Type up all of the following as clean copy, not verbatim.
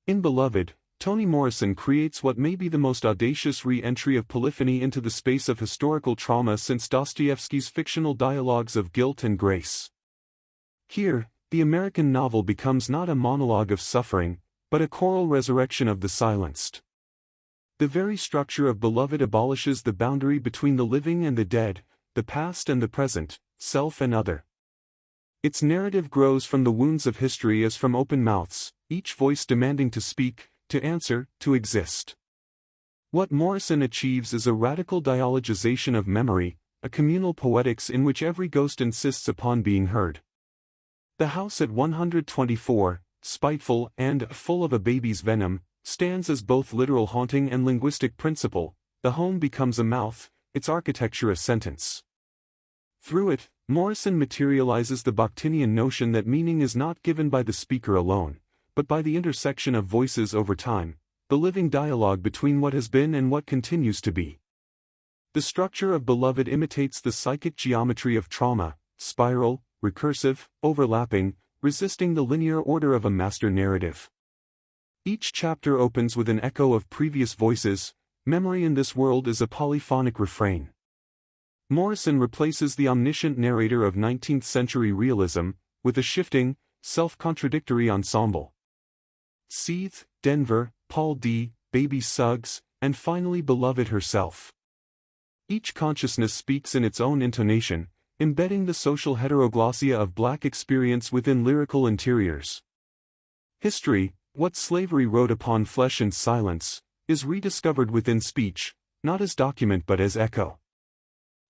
In Beloved, Toni Morrison creates what may be the most audacious re-entry of polyphony into the space of historical trauma since Dostoevsky's fictional dialogues of guilt and grace. Here, the American novel becomes not a monologue of suffering, but a choral resurrection of the silenced. The very structure of Beloved abolishes the boundary between the living and the dead, the past and the present, self and other. Its narrative grows from the wounds of history as from open mouths, each voice demanding to speak, to answer, to exist. What Morrison achieves is a radical dialogization of memory, a communal poetics in which every ghost insists upon being heard. The house at 124, spiteful and full of a baby's venom, stands as both literal haunting and linguistic principle. The home becomes a mouth, its architecture a sentence. Through it, Morrison materializes the Bakhtinian notion that meaning is not given by the speaker alone, but by the intersection of voices over time, the living dialogue between what has been and what continues to be. The structure of Beloved imitates the psychic geometry of trauma, spiral, recursive, overlapping, resisting the linear order of a master narrative. Each chapter opens with an echo of previous voices. Memory in this world is a polyphonic refrain. Morrison replaces the omniscient narrator of 19th-century realism with a shifting, self-contradictory ensemble. Sethe, Denver, Paul D., baby Suggs, and finally Beloved herself. Each consciousness speaks in its own intonation, embedding the social heteroglossia of Black experience within lyrical interiors. History, what slavery wrote upon flesh and silence, is rediscovered within speech, not as document but as echo.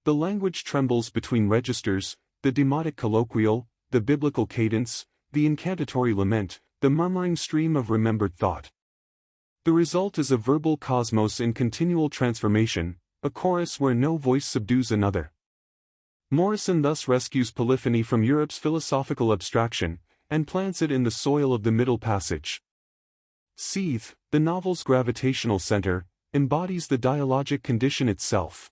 The language trembles between registers, the demotic colloquial, the biblical cadence, the incantatory lament, the murmuring stream of remembered thought. The result is a verbal cosmos in continual transformation, a chorus where no voice subdues another. Morrison thus rescues polyphony from Europe's philosophical abstraction, and plants it in the soil of the Middle Passage. Sethe, the novel's gravitational center, embodies the dialogic condition itself.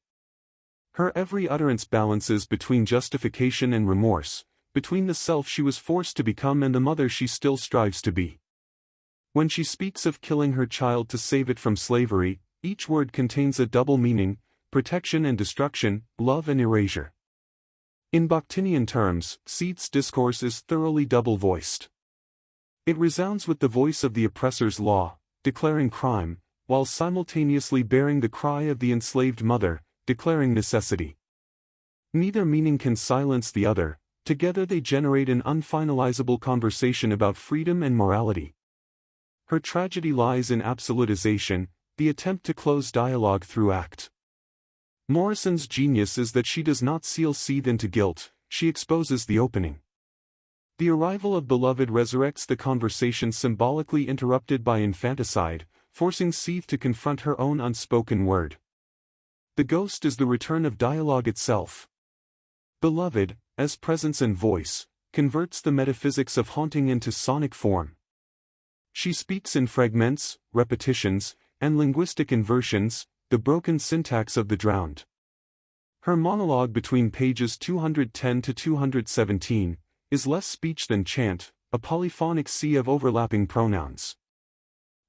Her every utterance balances between justification and remorse, between the self she was forced to become and the mother she still strives to be. When she speaks of killing her child to save it from slavery, each word contains a double meaning: protection and destruction, love and erasure. In Bakhtinian terms, Sethe's discourse is thoroughly double-voiced. It resounds with the voice of the oppressor's law, declaring crime, while simultaneously bearing the cry of the enslaved mother, declaring necessity. Neither meaning can silence the other, together they generate an unfinalizable conversation about freedom and morality. Her tragedy lies in absolutization, the attempt to close dialogue through act. Morrison's genius is that she does not seal Sethe into guilt, she exposes the opening. The arrival of Beloved resurrects the conversation symbolically interrupted by infanticide, forcing Sethe to confront her own unspoken word. The ghost is the return of dialogue itself. Beloved, as presence and voice, converts the metaphysics of haunting into sonic form. She speaks in fragments, repetitions, and linguistic inversions, the broken syntax of the drowned. Her monologue between pages 210 to 217 is less speech than chant, a polyphonic sea of overlapping pronouns.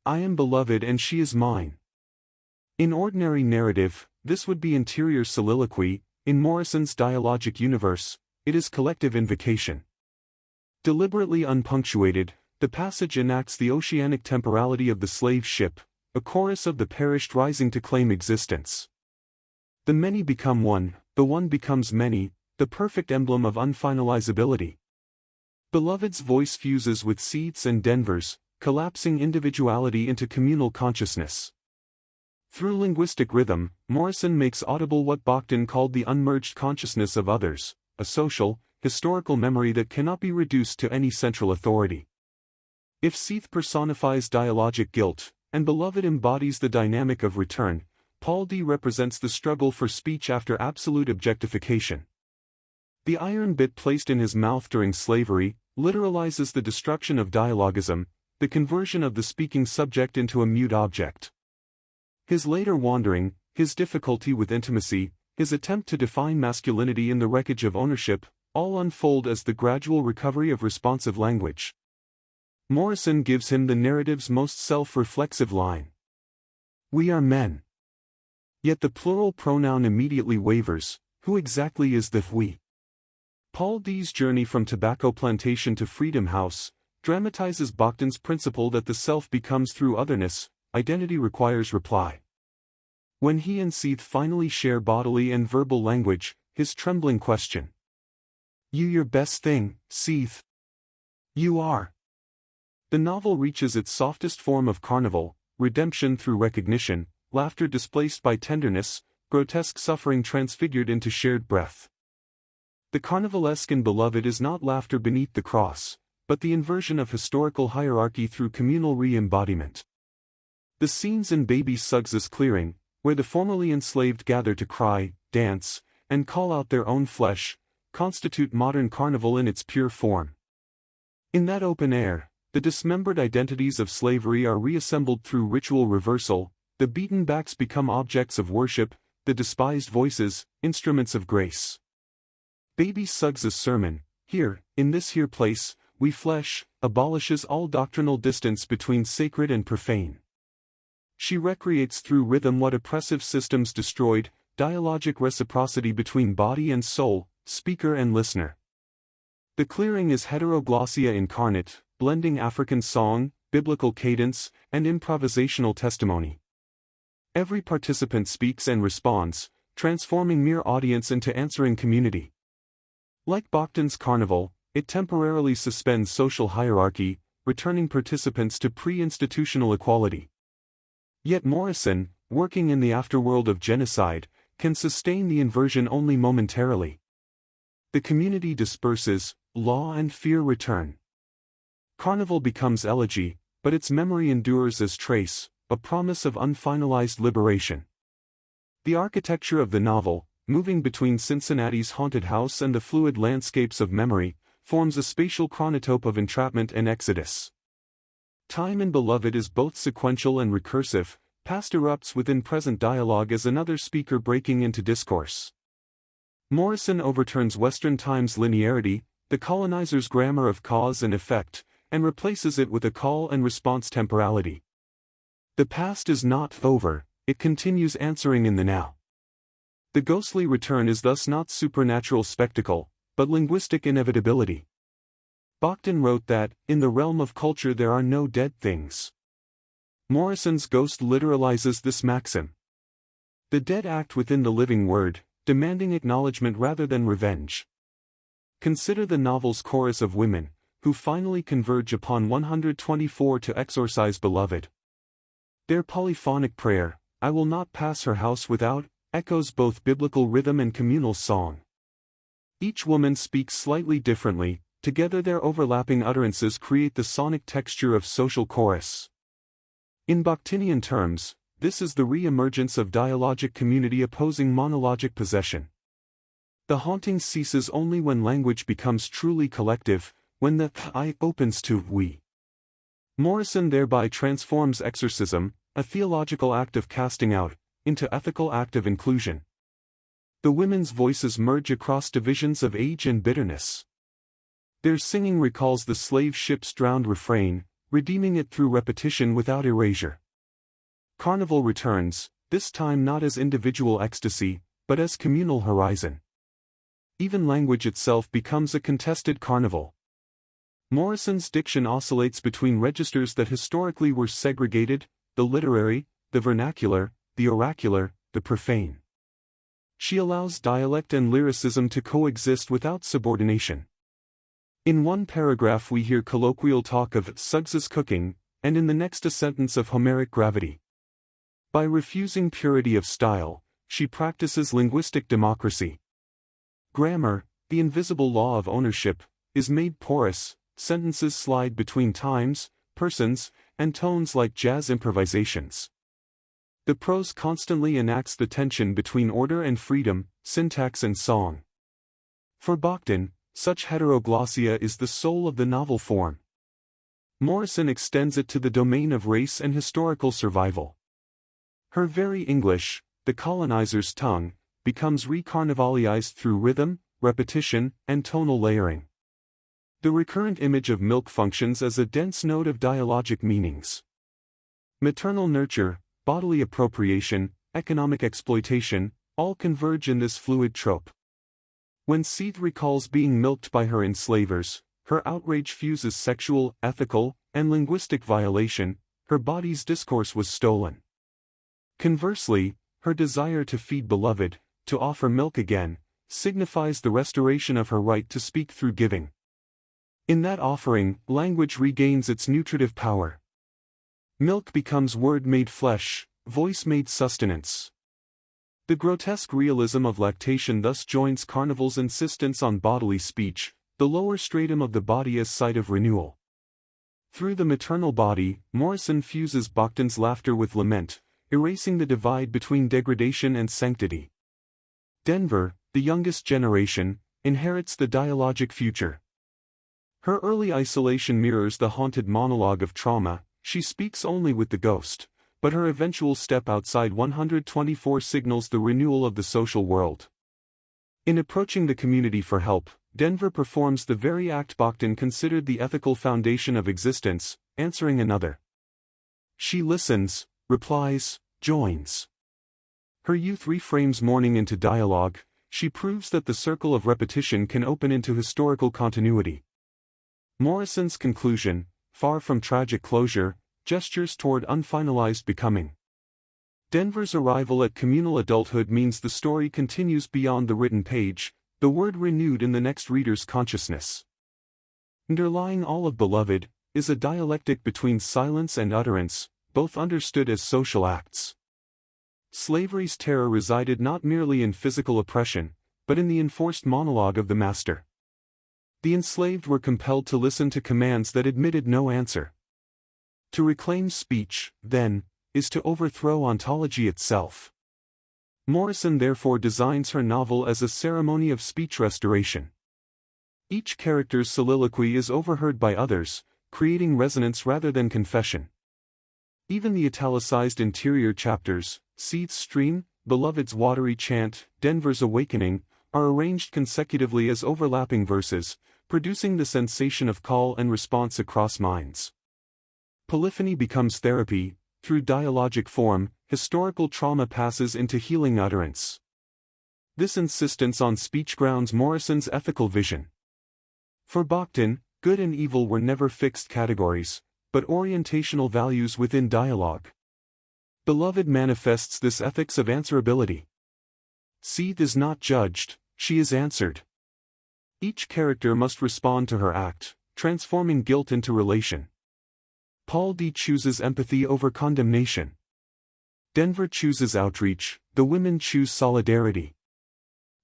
I am beloved and she is mine. In ordinary narrative, this would be interior soliloquy. In Morrison's dialogic universe, it is collective invocation. Deliberately unpunctuated, the passage enacts the oceanic temporality of the slave ship, a chorus of the perished rising to claim existence. The many become one, the one becomes many, the perfect emblem of unfinalizability. Beloved's voice fuses with Sethe's and Denver's, collapsing individuality into communal consciousness. Through linguistic rhythm, Morrison makes audible what Bakhtin called the unmerged consciousness of others, a social, historical memory that cannot be reduced to any central authority. If Sethe personifies dialogic guilt, and Beloved embodies the dynamic of return, Paul D. represents the struggle for speech after absolute objectification. The iron bit placed in his mouth during slavery literalizes the destruction of dialogism, the conversion of the speaking subject into a mute object. His later wandering, his difficulty with intimacy, his attempt to define masculinity in the wreckage of ownership, all unfold as the gradual recovery of responsive language. Morrison gives him the narrative's most self-reflexive line. "We are men." Yet the plural pronoun immediately wavers. Who exactly is the we? Paul D's journey from tobacco plantation to Freedom House dramatizes Bakhtin's principle that the self becomes through otherness. Identity requires reply. When he and Sethe finally share bodily and verbal language, his trembling question. "You your best thing, Sethe?" "You are." The novel reaches its softest form of carnival, redemption through recognition, laughter displaced by tenderness, grotesque suffering transfigured into shared breath. The carnivalesque in Beloved is not laughter beneath the cross, but the inversion of historical hierarchy through communal re-embodiment. The scenes in Baby Suggs' clearing, where the formerly enslaved gather to cry, dance, and call out their own flesh, constitute modern carnival in its pure form. In that open air, the dismembered identities of slavery are reassembled through ritual reversal, the beaten backs become objects of worship, the despised voices, instruments of grace. Baby Suggs' sermon, "Here, in this here place, we flesh," abolishes all doctrinal distance between sacred and profane. She recreates through rhythm what oppressive systems destroyed, dialogic reciprocity between body and soul, speaker and listener. The clearing is heteroglossia incarnate, blending African song, biblical cadence, and improvisational testimony. Every participant speaks and responds, transforming mere audience into answering community. Like Bakhtin's carnival, it temporarily suspends social hierarchy, returning participants to pre-institutional equality. Yet Morrison, working in the afterworld of genocide, can sustain the inversion only momentarily. The community disperses, law and fear return. Carnival becomes elegy, but its memory endures as trace, a promise of unfinalized liberation. The architecture of the novel, moving between Cincinnati's haunted house and the fluid landscapes of memory, forms a spatial chronotope of entrapment and exodus. Time in Beloved is both sequential and recursive, past erupts within present dialogue as another speaker breaking into discourse. Morrison overturns Western time's linearity, the colonizer's grammar of cause and effect, and replaces it with a call and response temporality. The past is not over, it continues answering in the now. The ghostly return is thus not supernatural spectacle, but linguistic inevitability. Bakhtin wrote that, in the realm of culture there are no dead things. Morrison's Ghost literalizes this maxim. The dead act within the living word, demanding acknowledgement rather than revenge. Consider the novel's chorus of women, who finally converge upon 124 to exorcise Beloved. Their polyphonic prayer, "I will not pass her house without," echoes both biblical rhythm and communal song. Each woman speaks slightly differently, together their overlapping utterances create the sonic texture of social chorus. In Bakhtinian terms, this is the re-emergence of dialogic community opposing monologic possession. The haunting ceases only when language becomes truly collective, when the I opens to we. Morrison thereby transforms exorcism, a theological act of casting out, into ethical act of inclusion. The women's voices merge across divisions of age and bitterness. Their singing recalls the slave ship's drowned refrain, redeeming it through repetition without erasure. Carnival returns, this time not as individual ecstasy, but as communal horizon. Even language itself becomes a contested carnival. Morrison's diction oscillates between registers that historically were segregated, the literary, the vernacular, the oracular, the profane. She allows dialect and lyricism to coexist without subordination. In one paragraph we hear colloquial talk of Suggs's cooking, and in the next a sentence of Homeric gravity. By refusing purity of style, she practices linguistic democracy. Grammar, the invisible law of ownership, is made porous, sentences slide between times, persons, and tones like jazz improvisations. The prose constantly enacts the tension between order and freedom, syntax and song. For Bakhtin, such heteroglossia is the soul of the novel form. Morrison extends it to the domain of race and historical survival. Her very English, the colonizer's tongue, becomes recarnivalized through rhythm, repetition, and tonal layering. The recurrent image of milk functions as a dense node of dialogic meanings. Maternal nurture, bodily appropriation, economic exploitation, all converge in this fluid trope. When Sethe recalls being milked by her enslavers, her outrage fuses sexual, ethical, and linguistic violation. Her body's discourse was stolen. Conversely, her desire to feed beloved, to offer milk again, signifies the restoration of her right to speak through giving. In that offering, language regains its nutritive power. Milk becomes word made flesh, voice made sustenance. The grotesque realism of lactation thus joins Carnival's insistence on bodily speech, the lower stratum of the body as site of renewal. Through the maternal body, Morrison fuses Bachtin's laughter with lament, erasing the divide between degradation and sanctity. Denver, the youngest generation, inherits the dialogic future. Her early isolation mirrors the haunted monologue of trauma. She speaks only with the ghost, but her eventual step outside 124 signals the renewal of the social world. In approaching the community for help, Denver performs the very act Bachtin considered the ethical foundation of existence, answering another. She listens, replies, joins. Her youth reframes mourning into dialogue. She proves that the circle of repetition can open into historical continuity. Morrison's conclusion, far from tragic closure, gestures toward unfinalized becoming. Denver's arrival at communal adulthood means the story continues beyond the written page, the word renewed in the next reader's consciousness. Underlying all of Beloved is a dialectic between silence and utterance, both understood as social acts. Slavery's terror resided not merely in physical oppression, but in the enforced monologue of the master. The enslaved were compelled to listen to commands that admitted no answer. To reclaim speech, then, is to overthrow ontology itself. Morrison therefore designs her novel as a ceremony of speech restoration. Each character's soliloquy is overheard by others, creating resonance rather than confession. Even the italicized interior chapters, Sethe's stream, Beloved's watery chant, Denver's awakening, are arranged consecutively as overlapping verses, producing the sensation of call and response across minds. Polyphony becomes therapy. Through dialogic form, historical trauma passes into healing utterance. This insistence on speech grounds Morrison's ethical vision. For Bachtin, good and evil were never fixed categories, but orientational values within dialogue. Beloved manifests this ethics of answerability. Sethe is not judged, she is answered. Each character must respond to her act, transforming guilt into relation. Paul D chooses empathy over condemnation. Denver chooses outreach, the women choose solidarity.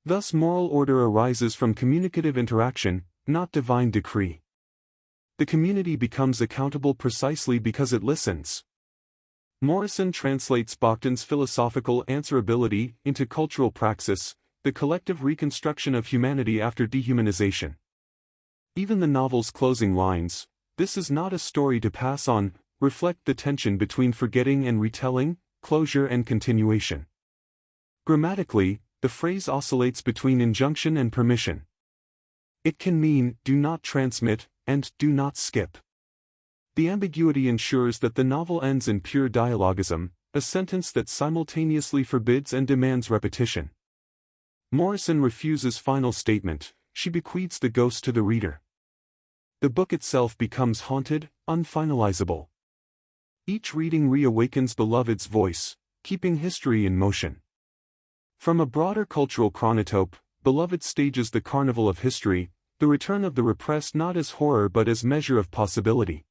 Thus moral order arises from communicative interaction, not divine decree. The community becomes accountable precisely because it listens. Morrison translates Bachtin's philosophical answerability into cultural praxis, the collective reconstruction of humanity after dehumanization. Even the novel's closing lines, "This is not a story to pass on," reflect the tension between forgetting and retelling, closure and continuation. Grammatically, the phrase oscillates between injunction and permission. It can mean, do not transmit, and do not skip. The ambiguity ensures that the novel ends in pure dialogism, a sentence that simultaneously forbids and demands repetition. Morrison refuses final statement, she bequeaths the ghost to the reader. The book itself becomes haunted, unfinalizable. Each reading reawakens Beloved's voice, keeping history in motion. From a broader cultural chronotope, Beloved stages the carnival of history, the return of the repressed not as horror but as measure of possibility.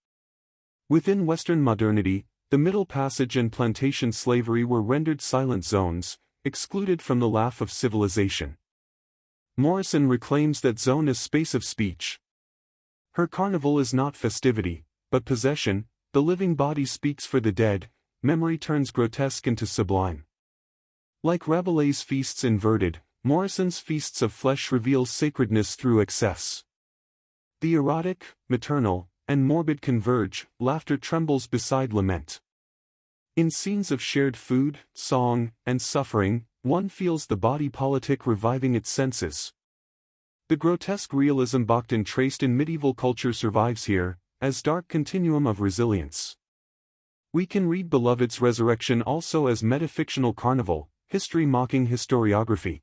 Within Western modernity, the Middle Passage and plantation slavery were rendered silent zones, excluded from the laugh of civilization. Morrison reclaims that zone as space of speech. Her carnival is not festivity, but possession. The living body speaks for the dead, memory turns grotesque into sublime. Like Rabelais' feasts inverted, Morrison's feasts of flesh reveal sacredness through excess. The erotic, maternal, and morbid converge, laughter trembles beside lament. In scenes of shared food, song, and suffering, one feels the body politic reviving its senses. The grotesque realism Bakhtin traced in medieval culture survives here, as dark continuum of resilience. We can read Beloved's resurrection also as metafictional carnival, history mocking historiography.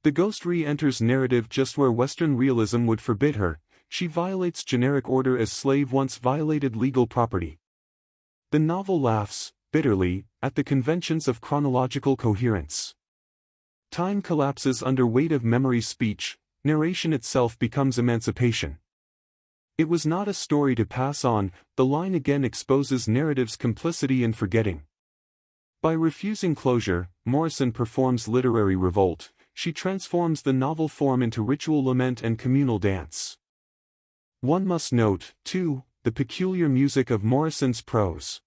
The ghost re-enters narrative just where Western realism would forbid her. She violates generic order as slave once violated legal property. The novel laughs, bitterly, at the conventions of chronological coherence. Time collapses under weight of memory speech, narration itself becomes emancipation. It was not a story to pass on, the line again exposes narrative's complicity in forgetting. By refusing closure, Morrison performs literary revolt. She transforms the novel form into ritual lament and communal dance. One must note, too, the peculiar music of Morrison's prose.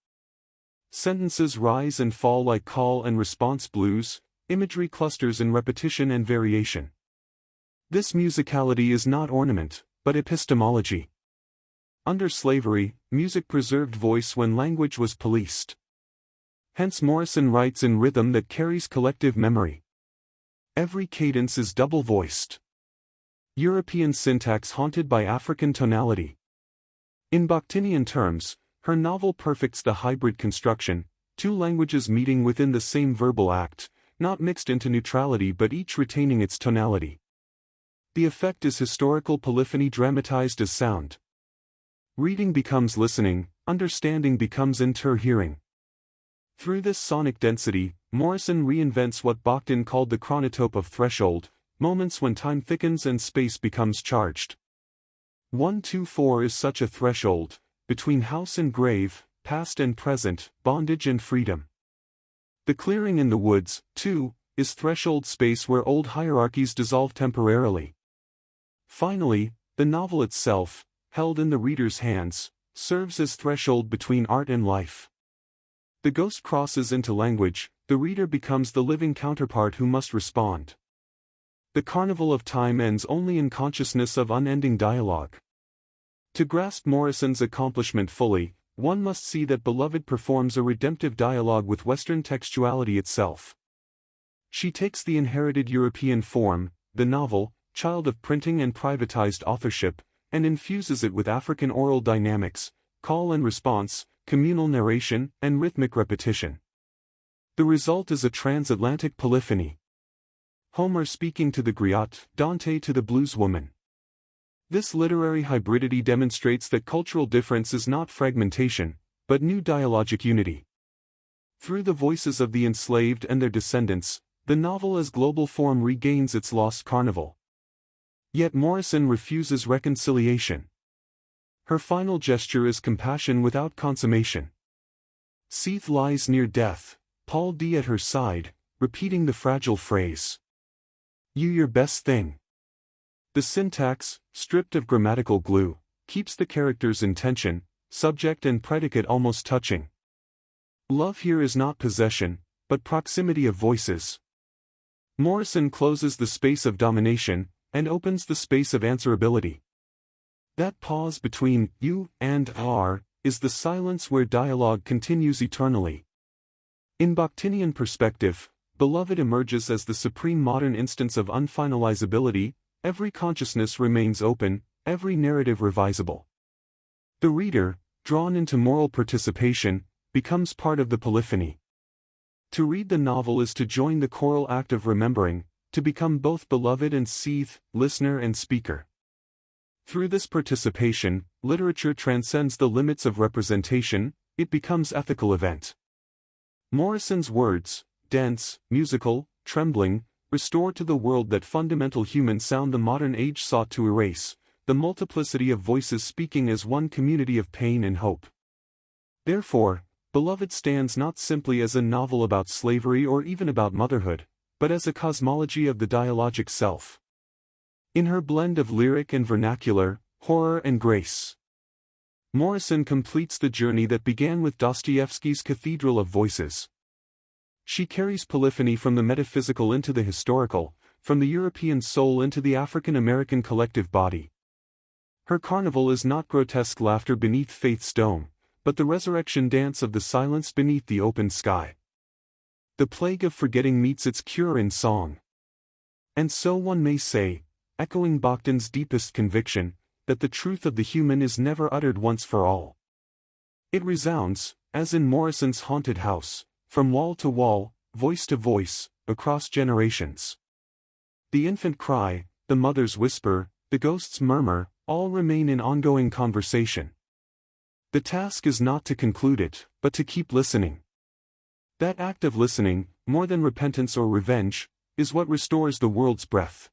Sentences rise and fall like call and response blues, imagery clusters in repetition and variation. This musicality is not ornament, but epistemology. Under slavery, music preserved voice when language was policed. Hence Morrison writes in rhythm that carries collective memory. Every cadence is double-voiced. European syntax haunted by African tonality. In Bakhtinian terms, her novel perfects the hybrid construction, two languages meeting within the same verbal act, not mixed into neutrality but each retaining its tonality. The effect is historical polyphony dramatized as sound. Reading becomes listening, understanding becomes inter-hearing. Through this sonic density, Morrison reinvents what Bakhtin called the chronotope of threshold, moments when time thickens and space becomes charged. 1-2-4 is such a threshold, between house and grave, past and present, bondage and freedom. The clearing in the woods, too, is threshold space where old hierarchies dissolve temporarily. Finally, the novel itself, held in the reader's hands, serves as threshold between art and life. The ghost crosses into language, the reader becomes the living counterpart who must respond. The carnival of time ends only in consciousness of unending dialogue. To grasp Morrison's accomplishment fully, one must see that Beloved performs a redemptive dialogue with Western textuality itself. She takes the inherited European form, the novel, child of printing and privatized authorship, and infuses it with African oral dynamics, call and response, communal narration, and rhythmic repetition. The result is a transatlantic polyphony. Homer speaking to the griot, Dante to the blueswoman. This literary hybridity demonstrates that cultural difference is not fragmentation, but new dialogic unity. Through the voices of the enslaved and their descendants, the novel as global form regains its lost carnival. Yet Morrison refuses reconciliation. Her final gesture is compassion without consummation. Sethe lies near death, Paul D at her side, repeating the fragile phrase. You your best thing. The syntax, stripped of grammatical glue, keeps the characters in tension, subject and predicate almost touching. Love here is not possession, but proximity of voices. Morrison closes the space of domination, and opens the space of answerability. That pause between you and are is the silence where dialogue continues eternally. In Bakhtinian perspective, Beloved emerges as the supreme modern instance of unfinalizability. Every consciousness remains open, every narrative revisable. The reader, drawn into moral participation, becomes part of the polyphony. To read the novel is to join the choral act of remembering, to become both beloved and Sethe, listener and speaker. Through this participation, literature transcends the limits of representation, it becomes ethical event. Morrison's words, dense, musical, trembling, restore to the world that fundamental human sound the modern age sought to erase, the multiplicity of voices speaking as one community of pain and hope. Therefore, Beloved stands not simply as a novel about slavery or even about motherhood, but as a cosmology of the dialogic self. In her blend of lyric and vernacular, horror and grace, Morrison completes the journey that began with Dostoevsky's Cathedral of Voices. She carries polyphony from the metaphysical into the historical, from the European soul into the African American collective body. Her carnival is not grotesque laughter beneath faith's dome, but the resurrection dance of the silence beneath the open sky. The plague of forgetting meets its cure in song. And so one may say, echoing Bakhtin's deepest conviction, that the truth of the human is never uttered once for all. It resounds, as in Morrison's haunted house, from wall to wall, voice to voice, across generations. The infant cry, the mother's whisper, the ghost's murmur, all remain in ongoing conversation. The task is not to conclude it, but to keep listening. That act of listening, more than repentance or revenge, is what restores the world's breath.